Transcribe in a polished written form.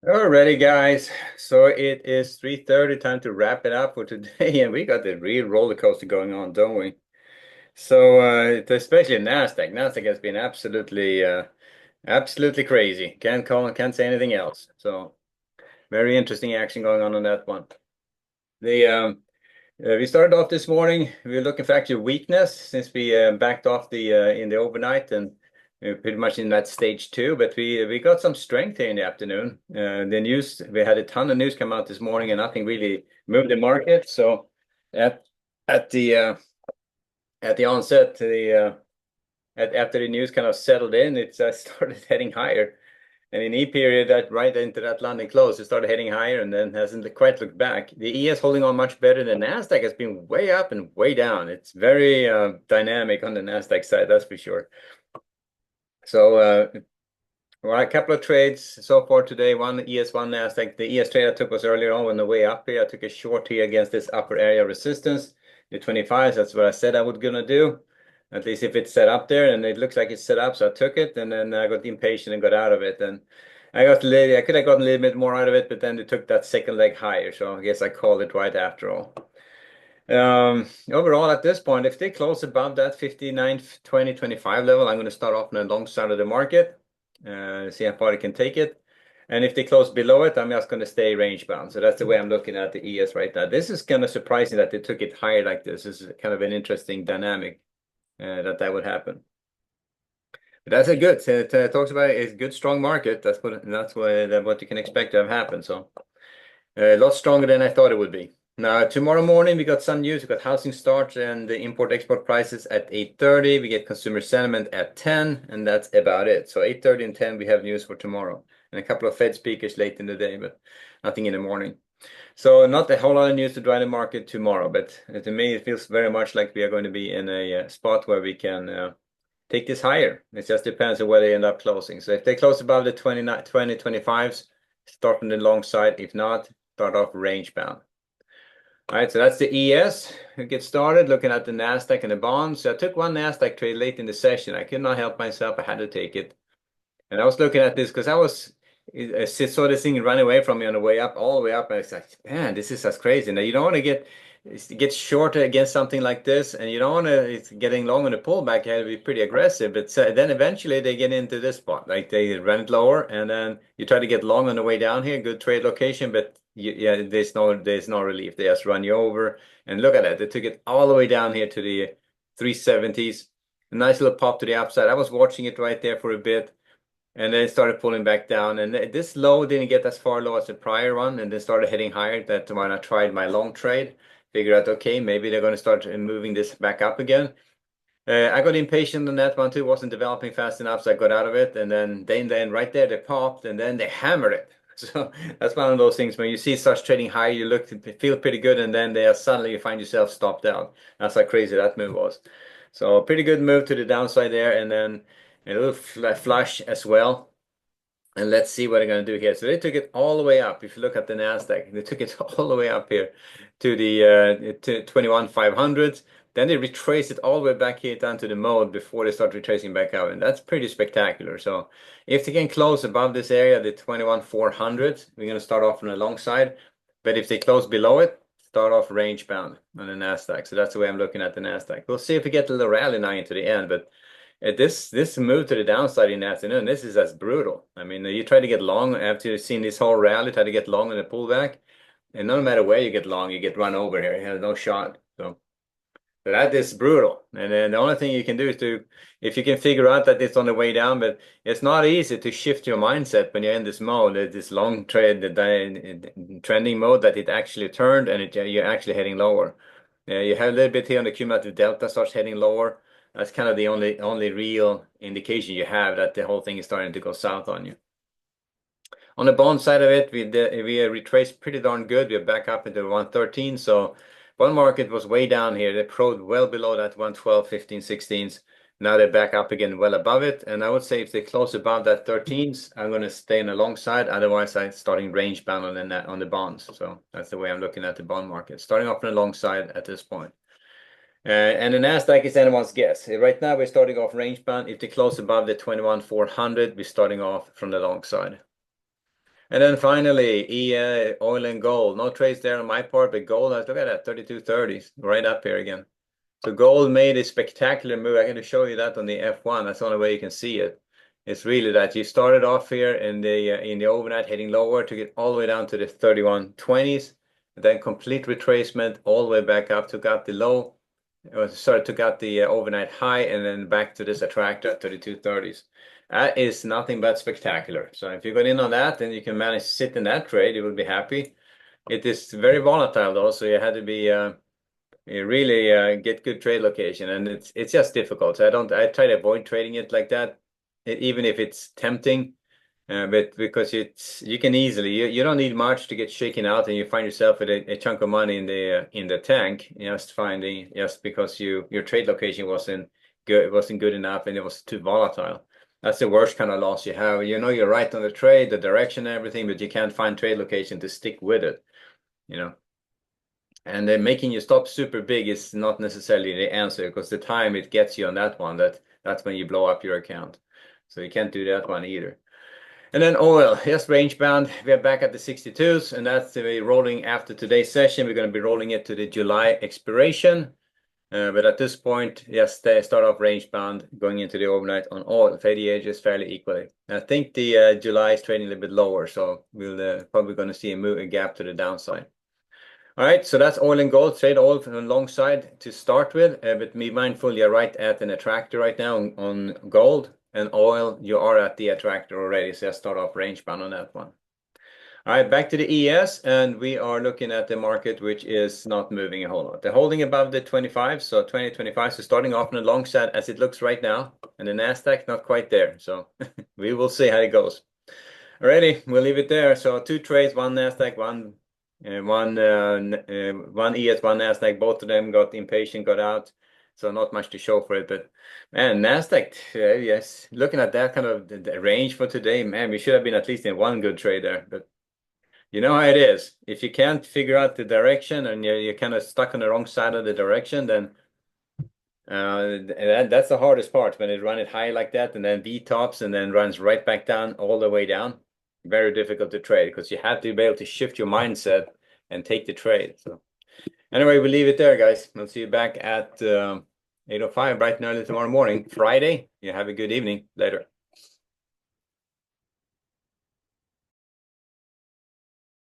Alrighty, guys. So it is 3:30, time to wrap it up for today, and we got the real roller coaster going on, don't we? So especially Nasdaq. Nasdaq has been absolutely crazy. Can't say anything else. So very interesting action going on that one. The We started off this morning. We were looking for actually weakness since we backed off the in the overnight and we were pretty much in that stage two. But we got some strength here in the afternoon. The news We had a ton of news come out this morning, and nothing really moved the market. So at at the uh, at the onset, after the news kind of settled in, it started heading higher. And in E period, that right into that London close, it started heading higher and then hasn't quite looked back. The E is holding on much better than Nasdaq has been way up and way down. It's very dynamic on the Nasdaq side, that's for sure. So well, a couple of trades so far today. One ES, one Nasdaq. The ES trade I took was earlier on the way up here. I took a short here against this upper area of resistance, the 25s. That's what I said I was gonna do. At least if it's set up there, and it looks like it's set up, so I took it, and then I got impatient and got out of it. And I could have gotten a little bit more out of it, but then it took that second leg higher. So I guess I called it right after all. Overall, at this point, if they close above that 59, 20, 25 level, I'm going to start off on the long side of the market, see how far it can take it. And if they close below it, I'm just going to stay range bound. So that's the way I'm looking at the ES right now. This is kind of surprising that they took it higher like this. This is kind of an interesting dynamic that would happen. But that's a good. It talks about a good strong market. That's what you can expect to have happen. So a lot stronger than I thought it would be. Now, tomorrow morning, we got some news. We got housing starts and the import-export prices at 8:30. We get consumer sentiment at 10, and that's about it. So 8:30 and 10, we have news for tomorrow. And a couple of Fed speakers late in the day, but nothing in the morning. So not a whole lot of news to drive the market tomorrow, but to me, it feels very much like we are going to be in a spot where we can take this higher. It just depends on where they end up closing. So if they close above the 25s, start from the long side. If not, start off range bound. All right, so that's the ES. We get started looking at the Nasdaq and the bonds. So I took one Nasdaq trade late in the session. I could not help myself. I had to take it. And I was looking at this because I saw this thing run away from me on the way up, all the way up. And I was like, man, this is just crazy. Now, you don't want to get shorter against something like this, and you don't want to, it's getting long on the pullback. You have to be pretty aggressive. But then eventually they get into this spot, like they run it lower, and then you try to get long on the way down here, good trade location, but yeah, there's no relief. They just run you over. And look at that. They took it all the way down here to the 370s. A nice little pop to the upside. I was watching it right there for a bit. And then it started pulling back down. And this low didn't get as far low as the prior one, and then started heading higher. That's when I tried my long trade. Figured out, okay, maybe they're going to start moving this back up again. I got impatient on that one too. Wasn't developing fast enough, so I got out of it. And then right there they popped, and then they hammered it. So that's one of those things when you see such trading high, you feel pretty good, and then suddenly you find yourself stopped out. That's how crazy that move was. So pretty good move to the downside there, and then a little flush as well. And let's see what they're going to do here. So they took it all the way up. If you look at the Nasdaq, they took it all the way up here to the to 21,500. Then they retraced it all the way back here down to the mode before they start retracing back up. And that's pretty spectacular. So if they can close above this area, the 21,400, we're going to start off on the long side. But if they close below it, start off range bound on the Nasdaq. So that's the way I'm looking at the Nasdaq. We'll see if we get a little rally now into the end. But this move to the downside in the afternoon, this is as brutal. I mean, you try to get long after you've seen this whole rally, try to get long in the pullback, and no matter where you get long, you get run over here. You have no shot. So that is brutal. And then the only thing you can do is if you can figure out that it's on the way down, but it's not easy to shift your mindset when you're in this mode, this long trade, the trending mode, that it actually turned and you're actually heading lower. You have a little bit here on the cumulative delta starts heading lower. That's kind of the only real indication you have that the whole thing is starting to go south on you. On the bond side of it, we retraced pretty darn good. We're back up into 113. So bond market was way down here. They probed well below that 112, 15, 16s. Now they're back up again well above it. And I would say if they close above that 13s, I'm going to stay on the long side. Otherwise, I'm starting range bound on the bonds. So that's the way I'm looking at the bond market. Starting off on the long side at this point. And the Nasdaq is anyone's guess. Right now, we're starting off range bound. If they close above the 21,400, we're starting off from the long side. And then finally, oil and gold. No trades there on my part, but gold, look at that, 32.30s, right up here again. So gold made a spectacular move. I'm going to show you that on the F1. That's the only way you can see it. It's really that you started off here in the overnight heading lower to get all the way down to the 31.20s, then complete retracement all the way back up, took out the low, took out the overnight high, and then back to this attractor at 32.30s. That is nothing but spectacular. So if you got in on that, then you can manage to sit in that trade, you will be happy. It is very volatile though, so you had to be you really get good trade location, and it's just difficult. So I try to avoid trading it like that, even if it's tempting. But because you can easily you don't need much to get shaken out, and you find yourself with a chunk of money in the tank just because your trade location wasn't good enough, and it was too volatile. That's the worst kind of loss you have. You know you're right on the trade, the direction, and everything, but you can't find trade location to stick with it. You know. And then making you stop super big is not necessarily the answer, because the time it gets you on that one, that's when you blow up your account. So you can't do that one either. And then oil, yes, range bound. We are back at the 62s, and that's the rolling after today's session. We're going to be rolling it to the July expiration. But at this point, yes, they start off range bound going into the overnight on oil. Fade edges fairly equally. I think the July is trading a little bit lower, so we'll probably going to see a gap to the downside. All right, so that's oil and gold. Trade oil alongside to start with, but be mindful you're right at an attractor right now on gold, and oil you are at the attractor already, so I start off range bound on that one. All right, back to the ES, and we are looking at the market which is not moving a whole lot. They're holding above the 25, so 2025, so starting off on the long side as it looks right now, and the Nasdaq not quite there, so we will see how it goes. Alrighty, we'll leave it there. So two trades, one Nasdaq, one ES, one Nasdaq. Both of them got impatient, got out. So not much to show for it. But man, Nasdaq, yes, looking at that kind of the range for today, man, we should have been at least in one good trade there. But you know how it is. If you can't figure out the direction and you're kind of stuck on the wrong side of the direction, then that's the hardest part, when it run it high like that and then V tops and then runs right back down all the way down. Very difficult to trade, because you have to be able to shift your mindset and take the trade. So anyway, we'll leave it there, guys. We'll see you back at 8:05 bright and early tomorrow morning, Friday. You have a good evening. Later.